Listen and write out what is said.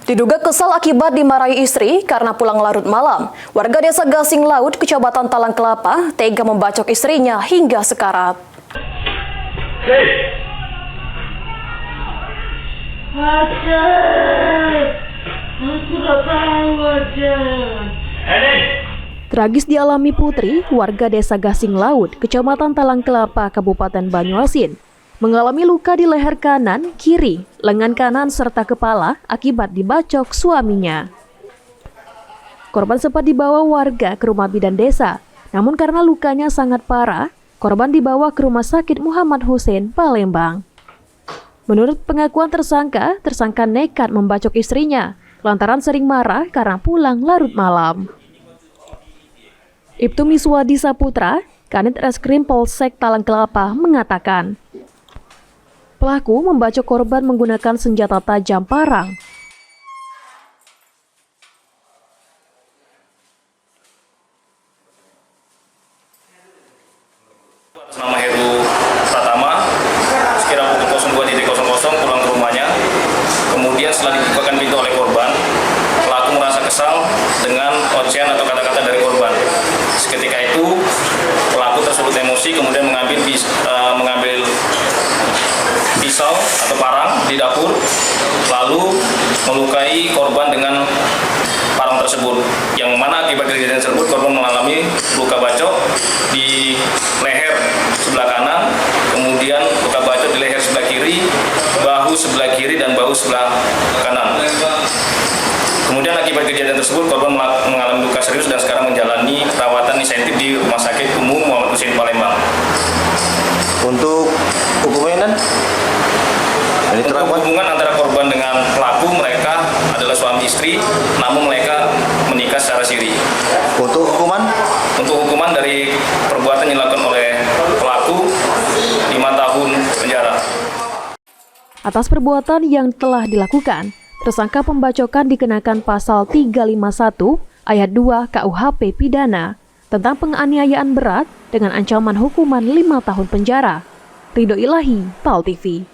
Diduga kesal akibat dimarahi istri karena pulang larut malam. Warga desa Gasing Laut, Kecamatan Talang Kelapa, tega membacok istrinya hingga sekarat. Tragis dialami Putri, warga desa Gasing Laut, Kecamatan Talang Kelapa, Kabupaten Banyuasin. Mengalami luka di leher kanan, kiri, lengan kanan, serta kepala akibat dibacok suaminya. Korban sempat dibawa warga ke rumah bidan desa, namun karena lukanya sangat parah, korban dibawa ke Rumah Sakit Muhammad Hussein, Palembang. Menurut pengakuan tersangka nekat membacok istrinya lantaran sering marah karena pulang larut malam. Ibtu Miswadi Saputra, Kanit Reskrim Polsek Talang Kelapa mengatakan, pelaku membacok korban menggunakan senjata tajam parang. Nama Heru Pratama, sekira pukul 02.00 pulang ke rumahnya. Kemudian setelah dibukakan pintu oleh korban, pelaku merasa kesal dengan ocehan atau kata-kata dari korban. Seketika itu, pelaku tersulut emosi, kemudian mengambil pisau atau parang di dapur, lalu melukai korban dengan parang tersebut. Yang mana akibat kejadian tersebut korban mengalami luka bacok di leher sebelah kanan, kemudian luka bacok di leher sebelah kiri, bahu sebelah kiri dan bahu sebelah kanan. Kemudian akibat kejadian tersebut korban mengalami luka serius dan sekarang menjalani perawatan intensif di Rumah Sakit Umum Muhammad Hussein, Palembang. Untuk hubungan antara korban dengan pelaku, mereka adalah suami istri, namun mereka menikah secara siri. Untuk hukuman? Untuk hukuman dari perbuatan yang dilakukan oleh pelaku 5 tahun penjara. Atas perbuatan yang telah dilakukan, tersangka pembacokan dikenakan pasal 351 ayat 2 KUHP pidana tentang penganiayaan berat dengan ancaman hukuman 5 tahun penjara. Ridho Ilahi, PAL TV.